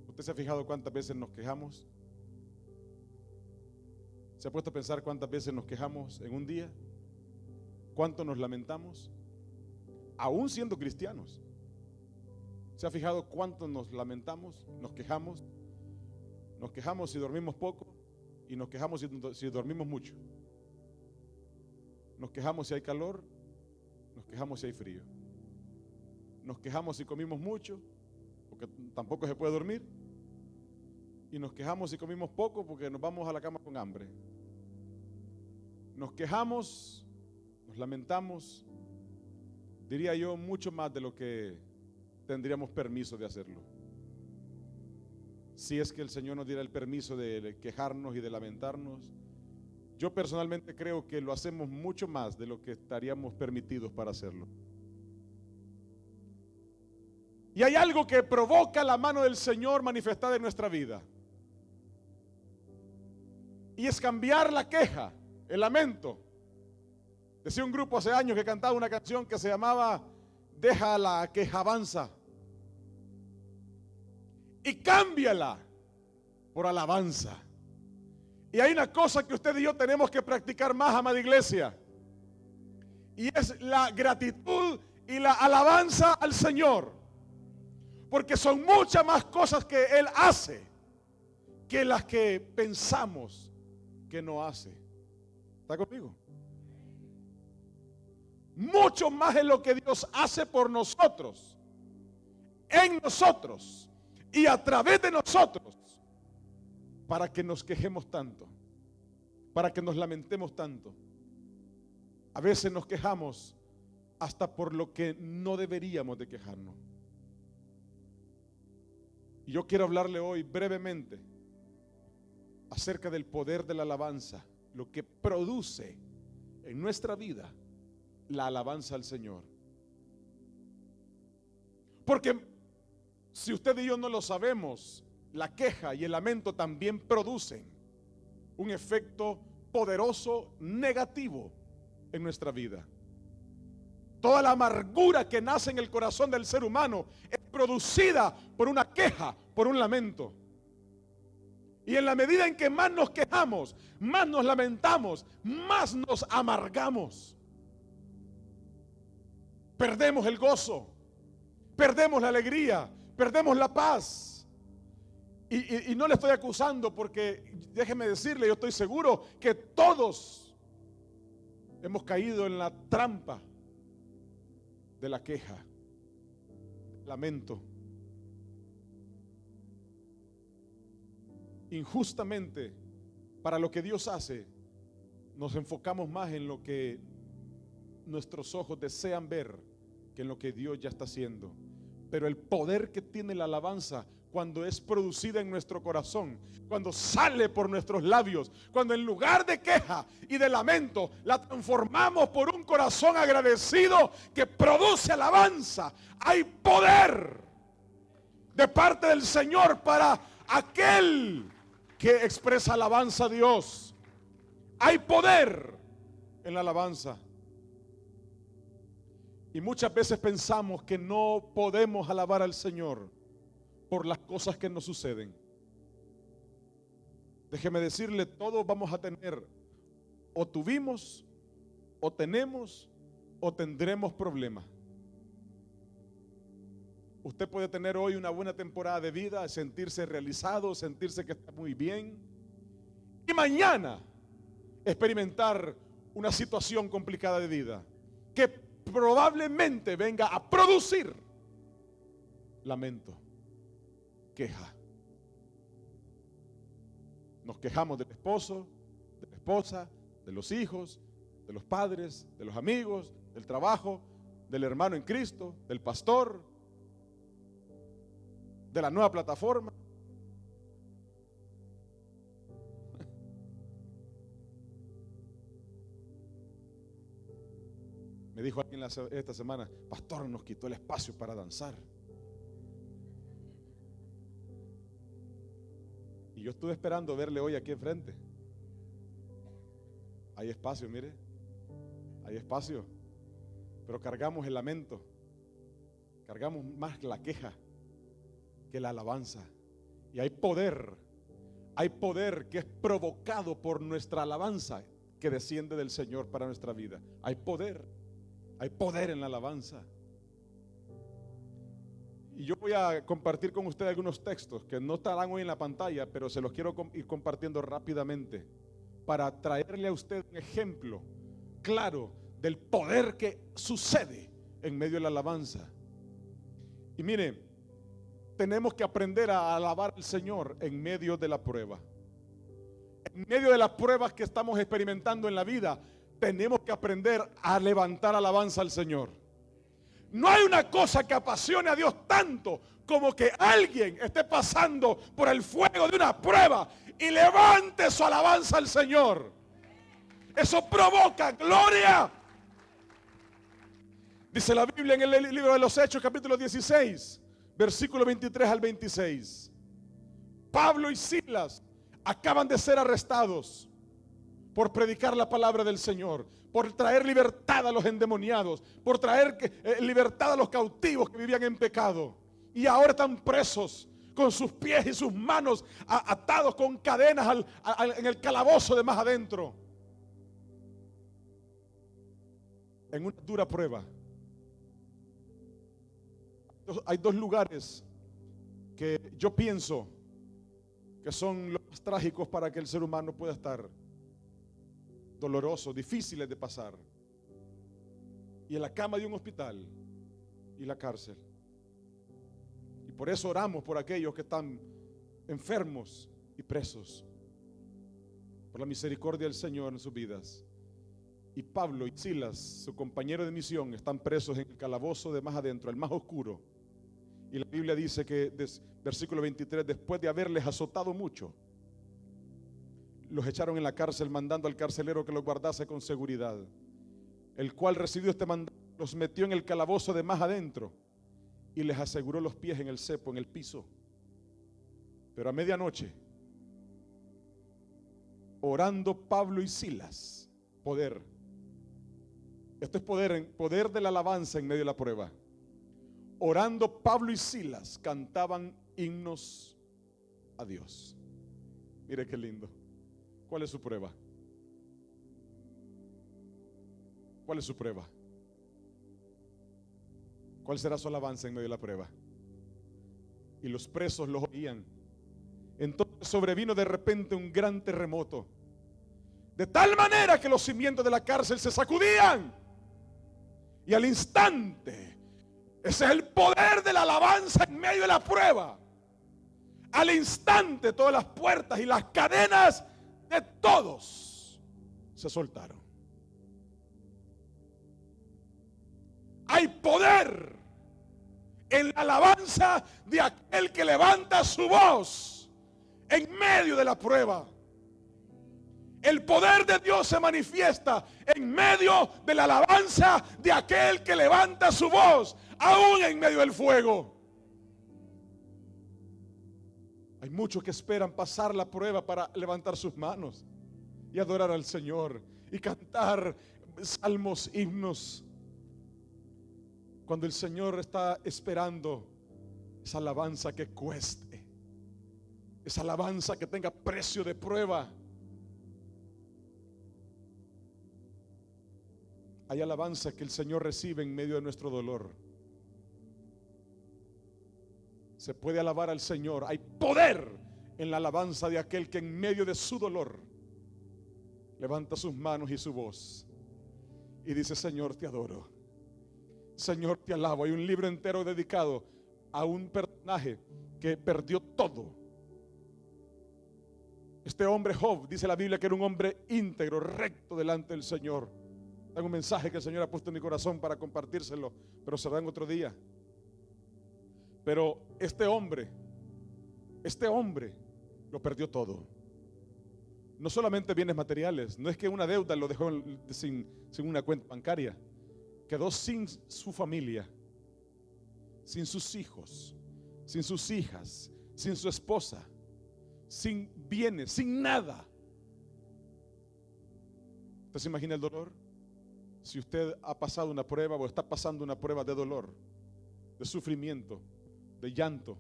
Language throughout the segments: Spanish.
¿Usted se ha fijado cuántas veces nos quejamos? ¿Se ha puesto a pensar cuántas veces nos quejamos en un día? ¿Cuánto nos lamentamos? Aún siendo cristianos. ¿Se ha fijado cuánto nos lamentamos? Nos quejamos. Nos quejamos si dormimos poco y nos quejamos si dormimos mucho. Nos quejamos si hay calor, nos quejamos si hay frío. Nos quejamos si comimos mucho, porque tampoco se puede dormir. Y nos quejamos si comimos poco, porque nos vamos a la cama con hambre. Nos quejamos, nos lamentamos, diría yo, mucho más de lo que tendríamos permiso de hacerlo. Si es que el Señor nos diera el permiso de quejarnos y de lamentarnos, yo personalmente creo que lo hacemos mucho más de lo que estaríamos permitidos para hacerlo. Y hay algo que provoca la mano del Señor manifestada en nuestra vida. Y es cambiar la queja, el lamento. Decía un grupo hace años que cantaba una canción que se llamaba Deja la queja avanza. Y cámbiala por alabanza. Y hay una cosa que usted y yo tenemos que practicar más, amada iglesia. Y es la gratitud y la alabanza al Señor. Porque son muchas más cosas que Él hace que las que pensamos que no hace. ¿Está conmigo? Mucho más es lo que Dios hace por nosotros, en nosotros y a través de nosotros, para que nos quejemos tanto, para que nos lamentemos tanto. A veces nos quejamos hasta por lo que no deberíamos de quejarnos. Y yo quiero hablarle hoy brevemente acerca del poder de la alabanza, lo que produce en nuestra vida la alabanza al Señor. Porque si usted y yo no lo sabemos, la queja y el lamento también producen un efecto poderoso negativo en nuestra vida. Toda la amargura que nace en el corazón del ser humano es producida por una queja, por un lamento. Y en la medida en que más nos quejamos, más nos lamentamos, más nos amargamos. Perdemos el gozo, perdemos la alegría, perdemos la paz. Y no le estoy acusando, porque déjeme decirle, yo estoy seguro que todos hemos caído en la trampa de la queja, lamento. Injustamente, para lo que Dios hace, nos enfocamos más en lo que nuestros ojos desean ver que en lo que Dios ya está haciendo. Pero el poder que tiene la alabanza cuando es producida en nuestro corazón, cuando sale por nuestros labios, cuando en lugar de queja y de lamento la transformamos por un corazón agradecido que produce alabanza, hay poder de parte del Señor para aquel que expresa alabanza a Dios. Hay poder en la alabanza. Y muchas veces pensamos que no podemos alabar al Señor por las cosas que nos suceden. Déjeme decirle, todos vamos a tener, o tuvimos, o tenemos, o tendremos problemas. Usted puede tener hoy una buena temporada de vida, sentirse realizado, sentirse que está muy bien, y mañana experimentar una situación complicada de vida que probablemente venga a producir lamento, queja. Nos quejamos del esposo, de la esposa, de los hijos, de los padres, de los amigos, del trabajo, del hermano en Cristo, del pastor, de la nueva plataforma. Me dijo alguien esta semana: pastor, nos quitó el espacio para danzar. Y yo estuve esperando verle hoy aquí enfrente. Hay espacio, mire. Hay espacio. Pero cargamos el lamento. Cargamos más la queja. que la alabanza. Y hay poder que es provocado por nuestra alabanza que desciende del Señor para nuestra vida. Hay poder en la alabanza. Y yo voy a compartir con ustedes algunos textos que no estarán hoy en la pantalla, pero se los quiero ir compartiendo rápidamente para traerle a usted un ejemplo claro del poder que sucede en medio de la alabanza. Y mire, tenemos que aprender a alabar al Señor en medio de la prueba. En medio de las pruebas que estamos experimentando en la vida, tenemos que aprender a levantar alabanza al Señor. No hay una cosa que apasione a Dios tanto como que alguien esté pasando por el fuego de una prueba y levante su alabanza al Señor. Eso provoca gloria. Dice la Biblia en el libro de los Hechos, capítulo 16, versículo 23 al 26. Pablo y Silas acaban de ser arrestados por predicar la palabra del Señor, por traer libertad a los endemoniados, por traer libertad a los cautivos que vivían en pecado. Y ahora están presos con sus pies y sus manos atados con cadenas en el calabozo de más adentro. En una dura prueba. Hay dos lugares que yo pienso que son los más trágicos para que el ser humano pueda estar. Dolorosos, difíciles de pasar. Y en la cama de un hospital y la cárcel. Y por eso oramos por aquellos que están enfermos y presos, por la misericordia del Señor en sus vidas. Y Pablo y Silas, su compañero de misión, están presos en el calabozo de más adentro, el más oscuro. Y la Biblia dice que, versículo 23, después de haberles azotado mucho, los echaron en la cárcel, mandando al carcelero que los guardase con seguridad, el cual, recibido este mandato, los metió en el calabozo de más adentro y les aseguró los pies en el cepo, en el piso. Pero a medianoche, orando Pablo y Silas, poder. Esto es poder de la alabanza en medio de la prueba. Orando Pablo y Silas cantaban himnos a Dios. Mire qué lindo. ¿Cuál es su prueba? ¿Cuál es su prueba? ¿Cuál será su alabanza en medio de la prueba? Y los presos los oían. Entonces sobrevino de repente un gran terremoto, de tal manera que los cimientos de la cárcel se sacudían. Y al instante, ese es el poder de la alabanza en medio de la prueba. Al instante todas las puertas y las cadenas de todos se soltaron. Hay poder en la alabanza de aquel que levanta su voz en medio de la prueba. El poder de Dios se manifiesta en medio de la alabanza de aquel que levanta su voz, aún en medio del fuego. Hay muchos que esperan pasar la prueba para levantar sus manos y adorar al Señor y cantar salmos, himnos, cuando el Señor está esperando esa alabanza que cueste, esa alabanza que tenga precio de prueba. Hay alabanza que el Señor recibe en medio de nuestro dolor. Se puede alabar al Señor. Hay poder en la alabanza de aquel que en medio de su dolor levanta sus manos y su voz y dice: Señor, te adoro, Señor, te alabo. Hay un libro entero dedicado a un personaje que perdió todo. Este hombre Job, dice la Biblia que era un hombre íntegro, recto delante del Señor. Tengo un mensaje que el Señor ha puesto en mi corazón para compartírselo, pero será en otro día. Pero este hombre lo perdió todo. No solamente bienes materiales, no es que una deuda lo dejó sin una cuenta bancaria. Quedó sin su familia, sin sus hijos, sin sus hijas, sin su esposa, sin bienes, sin nada. ¿Usted se imagina el dolor? Si usted ha pasado una prueba o está pasando una prueba de dolor, de sufrimiento, de llanto,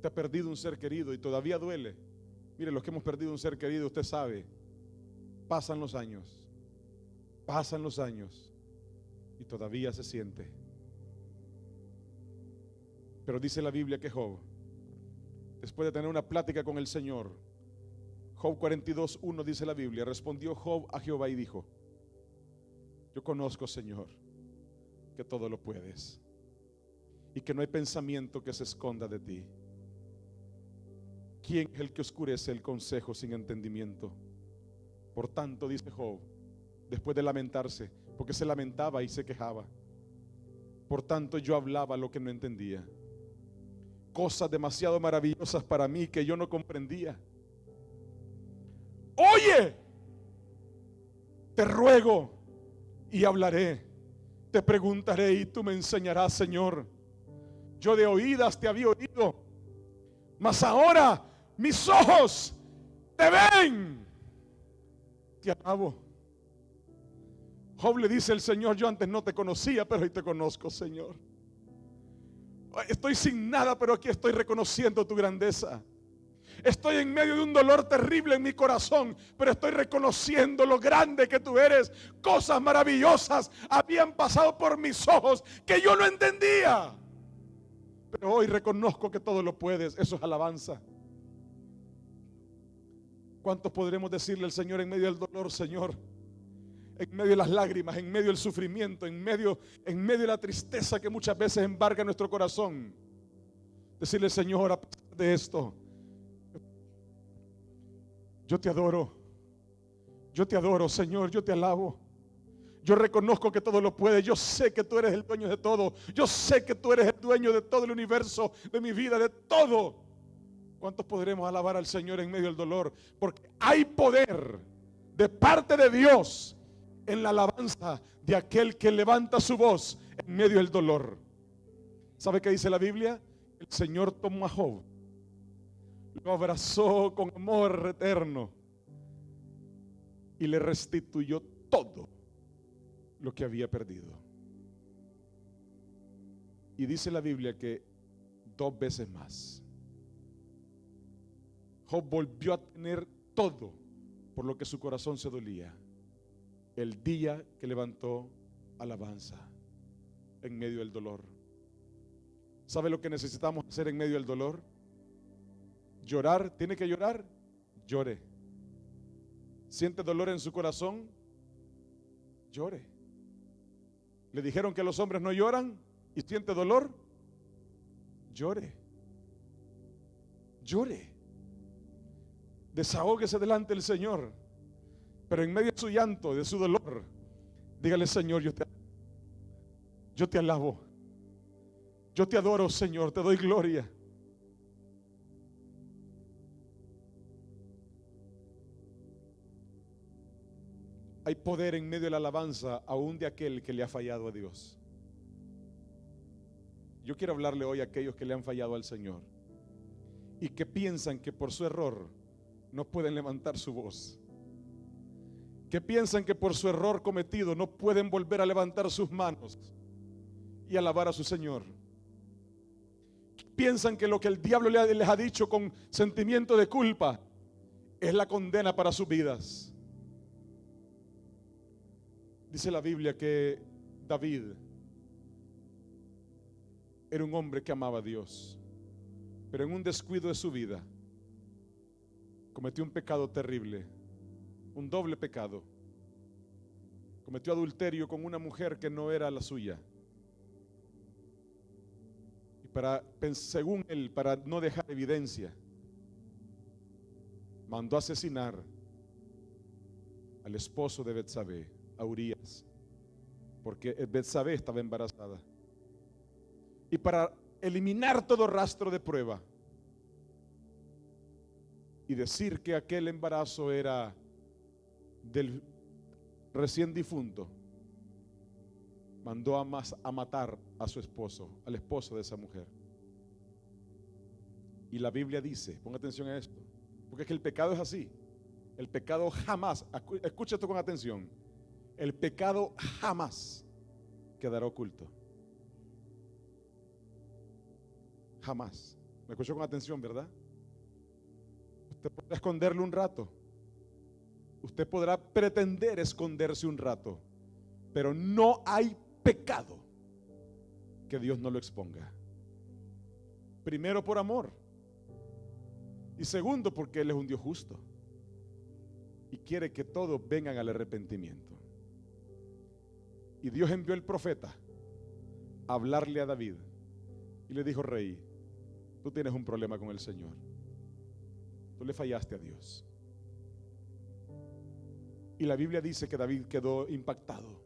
Usted ha perdido un ser querido y todavía duele. Mire, los que hemos perdido un ser querido, usted sabe, pasan los años y todavía se siente. Pero dice la Biblia que Job, después de tener una plática con el Señor, Job 42:1 dice la Biblia, respondió Job a Jehová y dijo: yo conozco, Señor, que todo lo puedes y que no hay pensamiento que se esconda de ti. ¿Quién es el que oscurece el consejo sin entendimiento? Por tanto, dice Job, después de lamentarse, porque se lamentaba y se quejaba, por tanto yo hablaba lo que no entendía, cosas demasiado maravillosas para mí que yo no comprendía. Oye, te ruego y hablaré, te preguntaré y tú me enseñarás, Señor. Yo de oídas te había oído, mas ahora mis ojos te ven. Te alabo. Job le dice al Señor: yo antes no te conocía, pero hoy te conozco, Señor. Estoy sin nada, pero aquí estoy reconociendo tu grandeza. Estoy en medio de un dolor terrible en mi corazón, pero estoy reconociendo lo grande que tú eres. Cosas maravillosas habían pasado por mis ojos que yo no entendía, pero hoy reconozco que todo lo puedes. Eso es alabanza. ¿Cuántos podremos decirle al Señor en medio del dolor: Señor, en medio de las lágrimas, en medio del sufrimiento, en medio de la tristeza que muchas veces embarga nuestro corazón, decirle: Señor, a pesar de esto, yo te adoro, Señor, yo te alabo. Yo reconozco que todo lo puedes. Yo sé que tú eres el dueño de todo. Yo sé que tú eres el dueño de todo el universo, de mi vida, de todo. ¿Cuántos podremos alabar al Señor en medio del dolor? Porque hay poder de parte de Dios en la alabanza de aquel que levanta su voz en medio del dolor. ¿Sabe qué dice la Biblia? El Señor tomó a Job, lo abrazó con amor eterno y le restituyó todo lo que había perdido. Y dice la Biblia que 2 veces más Job volvió a tener todo por lo que su corazón se dolía, el día que levantó alabanza en medio del dolor. ¿Sabe lo que necesitamos hacer en medio del dolor? Llorar. ¿Tiene que llorar? Llore. ¿Siente dolor en su corazón? Llore. ¿Le dijeron que los hombres no lloran y siente dolor? Llore. Llore. Desahógese delante del Señor, pero en medio de su llanto, de su dolor, dígale: Señor, yo te alabo, yo te adoro, Señor, te doy gloria. Hay poder en medio de la alabanza, aún de aquel que le ha fallado a Dios. Yo quiero hablarle hoy a aquellos que le han fallado al Señor y que piensan que por su error no pueden levantar su voz, que piensan que por su error cometido no pueden volver a levantar sus manos y alabar a su Señor. Piensan que lo que el diablo les ha dicho con sentimiento de culpa es la condena para sus vidas. Dice la Biblia que David era un hombre que amaba a Dios, pero en un descuido de su vida cometió un pecado terrible, un doble pecado. Cometió adulterio con una mujer que no era la suya. Y según él, para no dejar evidencia, mandó asesinar al esposo de Betsabé, a Urías, porque Betsabé estaba embarazada. Y para eliminar todo rastro de prueba y decir que aquel embarazo era del recién difunto, mandó a matar a su esposo, al esposo de esa mujer. Y la Biblia dice, ponga atención a esto, porque es que el pecado es así. El pecado jamás, escucha esto con atención, el pecado jamás quedará oculto. Jamás. Me escuchó con atención, ¿verdad? Usted podrá esconderlo un rato. Usted podrá pretender esconderse un rato, pero no hay pecado que Dios no lo exponga. Primero por amor, y segundo porque Él es un Dios justo y quiere que todos vengan al arrepentimiento. Y Dios envió el profeta a hablarle a David y le dijo: rey, tú tienes un problema con el Señor. Tú le fallaste a Dios. Y la Biblia dice que David quedó impactado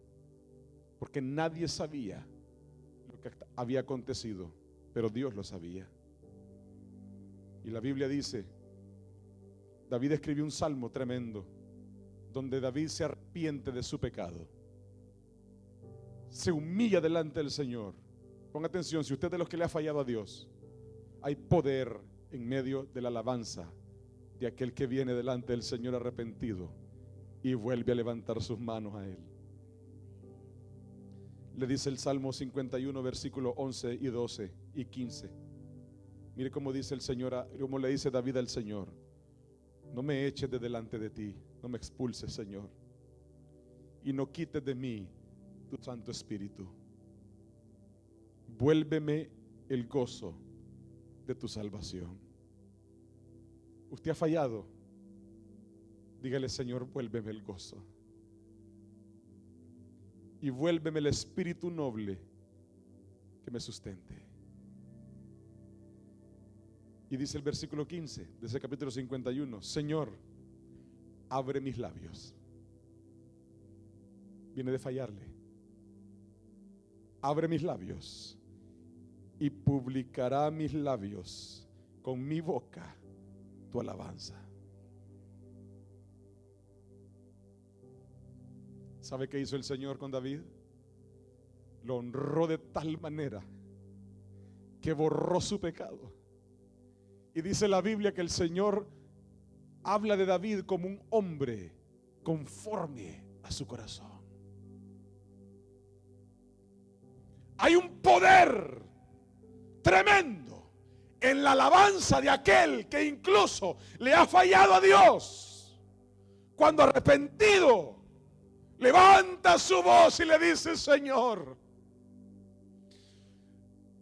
porque nadie sabía lo que había acontecido, pero Dios lo sabía. Y la Biblia dice, David escribió un salmo tremendo donde David se arrepiente de su pecado, se humilla delante del Señor. Ponga atención, si usted es de los que le ha fallado a Dios, hay poder en medio de la alabanza de aquel que viene delante del Señor arrepentido y vuelve a levantar sus manos a Él. Le dice el Salmo 51, versículos 11 y 12 y 15. Mire cómo dice el Señor, cómo le dice David al Señor: no me eches de delante de ti, no me expulses, Señor, y no quites de mí tu Santo Espíritu. Vuélveme el gozo de tu salvación. Usted ha fallado. Dígale: Señor, vuélveme el gozo y vuélveme el espíritu noble que me sustente. Y dice el versículo 15 de ese capítulo 51: Señor, abre mis labios. Viene de fallarle. Abre mis labios y publicará mis labios con mi boca tu alabanza. ¿Sabe qué hizo el Señor con David? Lo honró de tal manera que borró su pecado. Y dice la Biblia que el Señor habla de David como un hombre conforme a su corazón. Hay un poder tremendo en la alabanza de aquel que incluso le ha fallado a Dios. Cuando arrepentido levanta su voz y le dice: Señor,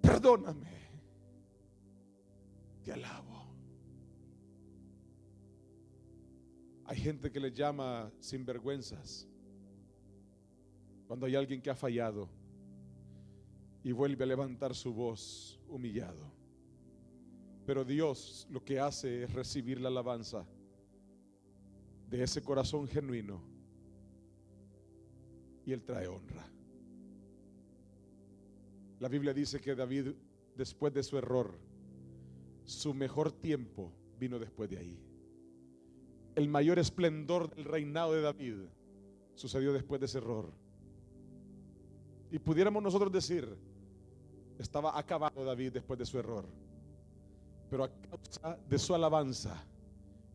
perdóname, te alabo. Hay gente que le llama sinvergüenzas cuando hay alguien que ha fallado y vuelve a levantar su voz humillado. Pero Dios lo que hace es recibir la alabanza de ese corazón genuino y Él trae honra. La Biblia dice que David, después de su error, su mejor tiempo vino después de ahí. El mayor esplendor del reinado de David sucedió después de ese error. Y pudiéramos nosotros decir: estaba acabado David después de su error. Pero a causa de su alabanza,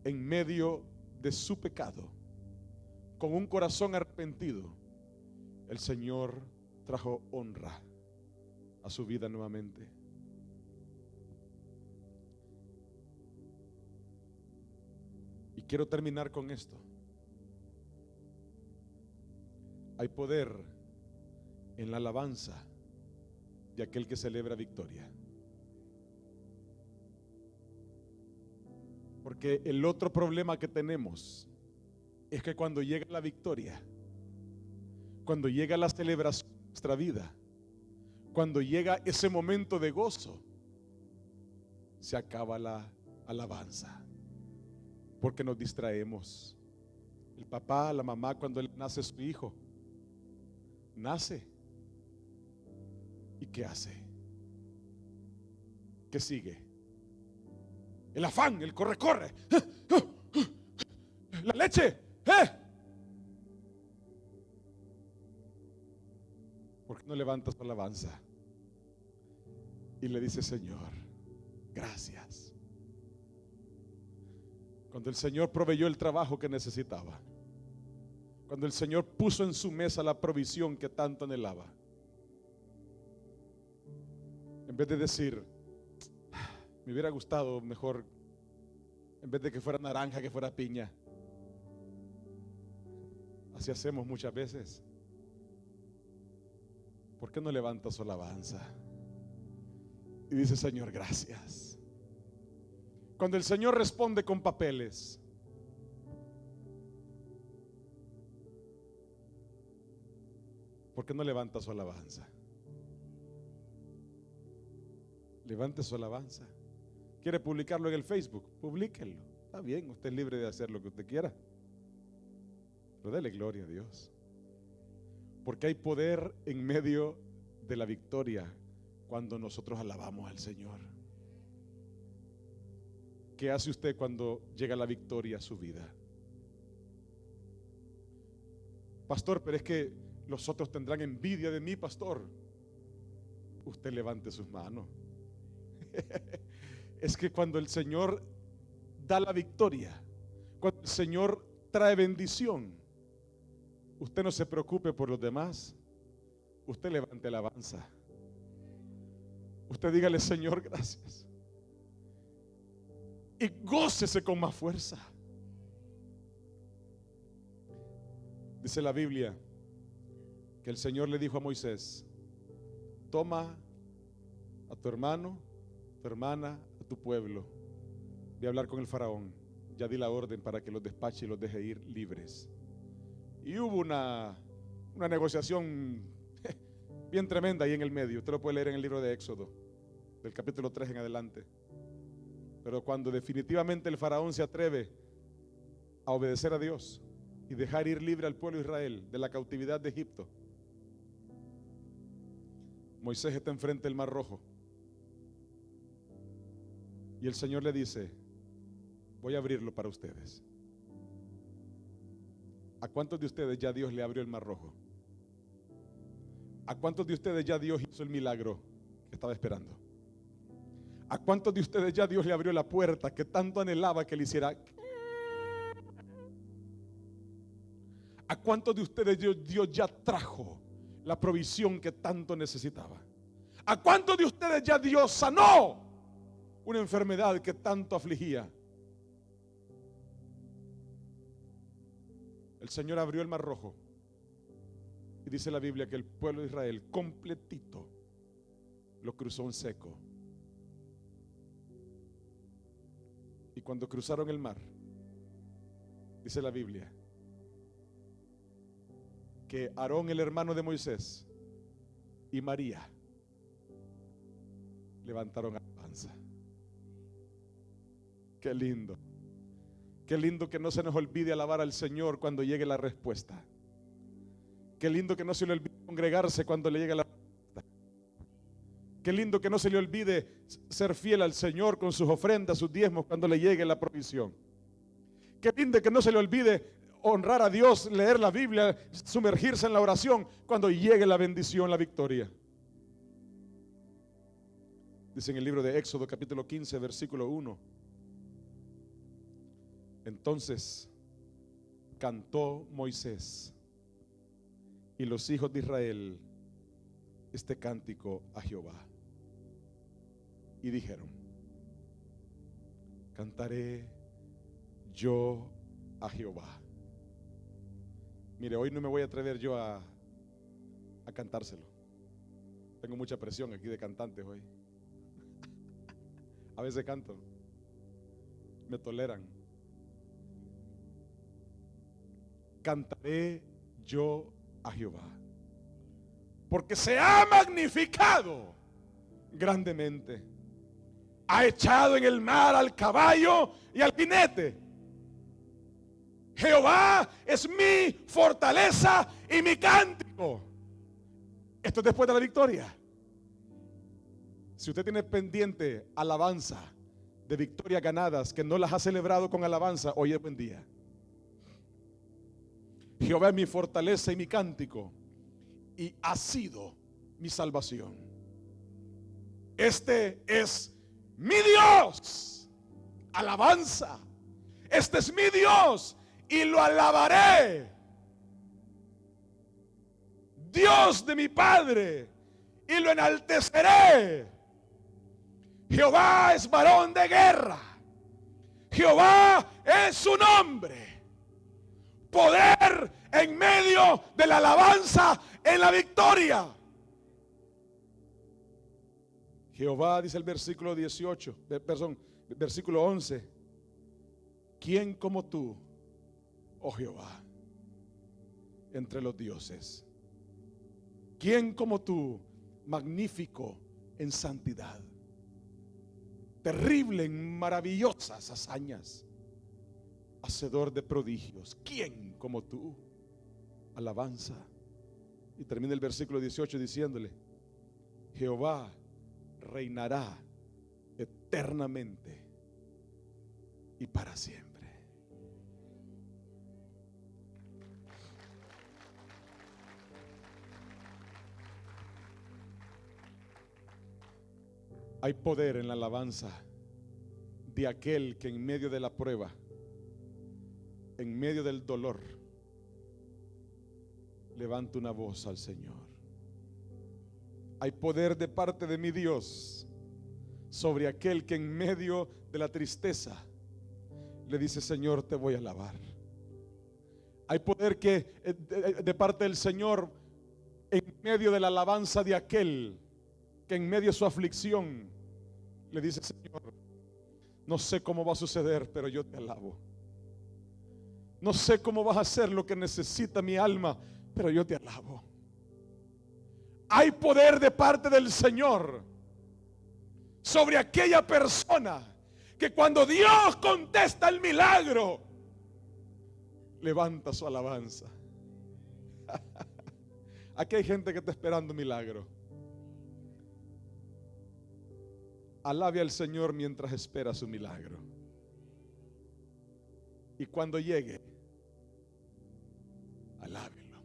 en medio de su pecado, con un corazón arrepentido, el Señor trajo honra a su vida nuevamente. Y quiero terminar con esto. Hay poder en la alabanza de aquel que celebra victoria. Porque el otro problema que tenemos es que cuando llega la victoria, cuando llega la celebración de nuestra vida, cuando llega ese momento de gozo, se acaba la alabanza, porque nos distraemos. El papá, la mamá, cuando le nace su hijo, nace, ¿y qué hace? ¿Qué sigue? El afán, el corre. La leche. ¿Por qué no levantas tu alabanza y le dices: Señor, gracias? Cuando el Señor proveyó el trabajo que necesitaba, cuando el Señor puso en su mesa la provisión que tanto anhelaba, en vez de decir: Me hubiera gustado mejor, en vez de que fuera naranja, que fuera piña. Así hacemos muchas veces. ¿Por qué no levanta su alabanza y dice: Señor, gracias? Cuando el Señor responde con papeles, ¿por qué no levanta su alabanza? Levante su alabanza. ¿Quiere publicarlo en el Facebook? Publíquelo. Está bien, usted es libre de hacer lo que usted quiera, pero dele gloria a Dios, porque hay poder en medio de la victoria cuando nosotros alabamos al Señor. ¿Qué hace usted cuando llega la victoria a su vida? Pastor, pero es que los otros tendrán envidia de mí, pastor. Usted levante sus manos. Es que cuando el Señor da la victoria, cuando el Señor trae bendición, usted no se preocupe por los demás. Usted levante alabanza. Usted dígale: Señor, gracias. Y gócese con más fuerza. Dice la Biblia que el Señor le dijo a Moisés: toma a tu hermano, tu hermana, a tu pueblo. Voy a hablar con el faraón. Ya di la orden para que los despache y los deje ir libres. Y hubo una negociación bien tremenda ahí en el medio. Usted lo puede leer en el libro de Éxodo, del capítulo 3 en adelante. Pero cuando definitivamente el faraón se atreve a obedecer a Dios y dejar ir libre al pueblo de Israel de la cautividad de Egipto, Moisés está enfrente del Mar Rojo y el Señor le dice: voy a abrirlo para ustedes. ¿A cuántos de ustedes ya Dios le abrió el Mar Rojo? ¿A cuántos de ustedes ya Dios hizo el milagro que estaba esperando? ¿A cuántos de ustedes ya Dios le abrió la puerta que tanto anhelaba que le hiciera? ¿A cuántos de ustedes Dios ya trajo la provisión que tanto necesitaba? ¿A cuántos de ustedes ya Dios sanó una enfermedad que tanto afligía? El Señor abrió el Mar Rojo y dice la Biblia que el pueblo de Israel completito lo cruzó en seco. Y cuando cruzaron el mar, dice la Biblia que Aarón, el hermano de Moisés, y María levantaron alabanza. Qué lindo. Qué lindo que no se nos olvide alabar al Señor cuando llegue la respuesta. Qué lindo que no se le olvide congregarse cuando le llegue la respuesta. Qué lindo que no se le olvide ser fiel al Señor con sus ofrendas, sus diezmos cuando le llegue la provisión. Qué lindo que no se le olvide honrar a Dios, leer la Biblia, sumergirse en la oración cuando llegue la bendición, la victoria. Dice en el libro de Éxodo capítulo 15 versículo 1: entonces cantó Moisés y los hijos de Israel este cántico a Jehová. Y dijeron: cantaré yo a Jehová. Mire, hoy no me voy a atrever yo a cantárselo. Tengo mucha presión aquí de cantantes hoy. A veces canto, me toleran. Cantaré yo a Jehová, porque se ha magnificado grandemente. Ha echado en el mar al caballo y al jinete. Jehová es mi fortaleza y mi cántico. Esto es después de la victoria. Si usted tiene pendiente alabanza de victorias ganadas que no las ha celebrado con alabanza, hoy es buen día. Jehová es mi fortaleza y mi cántico, y ha sido mi salvación. Este es mi Dios. Alabanza. Este es mi Dios y lo alabaré. Dios de mi Padre, y lo enalteceré. Jehová es varón de guerra. Jehová es su nombre. Poder en medio de la alabanza en la victoria. Jehová, dice el versículo 18, versículo 11. ¿Quién como tú, oh Jehová, entre los dioses? ¿Quién como tú, magnífico en santidad, terrible en maravillosas hazañas, hacedor de prodigios? ¿Quién como tú? Alabanza. Y termina el versículo 18 diciéndole: Jehová reinará eternamente y para siempre. Hay poder en la alabanza de aquel que en medio de la prueba, en medio del dolor, levanta una voz al Señor. Hay poder de parte de mi Dios sobre aquel que en medio de la tristeza le dice: Señor, te voy a alabar. Hay poder de parte del Señor en medio de la alabanza de aquel que en medio de su aflicción le dice: Señor, no sé cómo va a suceder, pero yo te alabo. No sé cómo vas a hacer lo que necesita mi alma, pero yo te alabo. Hay poder de parte del Señor sobre aquella persona que cuando Dios contesta el milagro, levanta su alabanza. Aquí hay gente que está esperando milagro. Alabe al Señor mientras espera su milagro. Y cuando llegue, alábelo.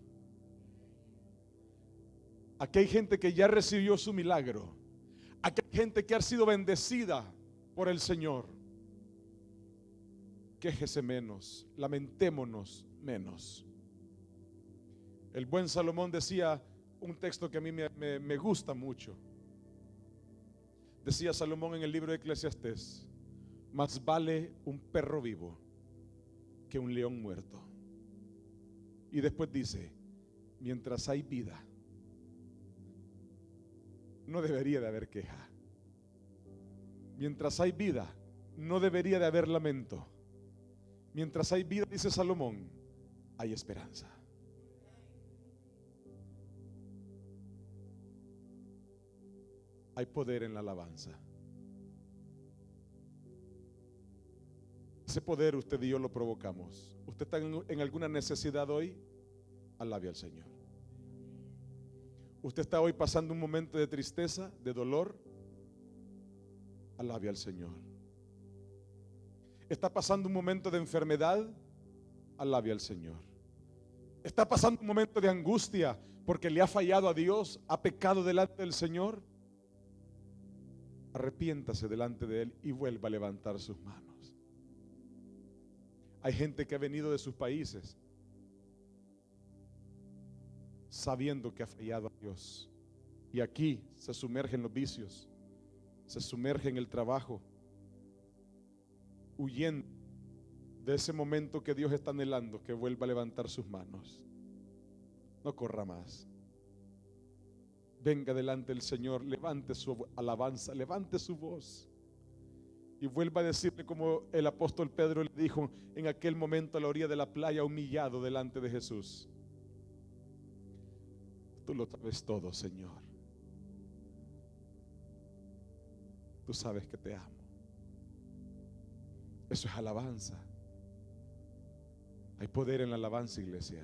Aquí hay gente que ya recibió su milagro. Aquí hay gente que ha sido bendecida por el Señor. Quéjese menos, lamentémonos menos. El buen Salomón decía un texto que a mí me gusta mucho. Decía Salomón en el libro de Eclesiastés: más vale un perro vivo que un león muerto. Y después dice: mientras hay vida, no debería de haber queja. Mientras hay vida, no debería de haber lamento. Mientras hay vida, dice Salomón, hay esperanza. Hay poder en la alabanza. Ese poder usted y yo lo provocamos. Usted está en alguna necesidad hoy, alabe al Señor. Usted está hoy pasando un momento de tristeza, de dolor, alabe al Señor. Está pasando un momento de enfermedad, alabe al Señor. Está pasando un momento de angustia porque le ha fallado a Dios, ha pecado delante del Señor. Arrepiéntase delante de Él y vuelva a levantar sus manos. Hay gente que ha venido de sus países sabiendo que ha fallado a Dios, y aquí se sumerge en los vicios, se sumerge en el trabajo, huyendo de ese momento que Dios está anhelando que vuelva a levantar sus manos. No corra más. Venga delante del Señor, levante su alabanza, levante su voz y vuelva a decirle como el apóstol Pedro le dijo en aquel momento a la orilla de la playa, humillado delante de Jesús: tú lo sabes todo, Señor. Tú sabes que te amo. Eso es alabanza. Hay poder en la alabanza, iglesia.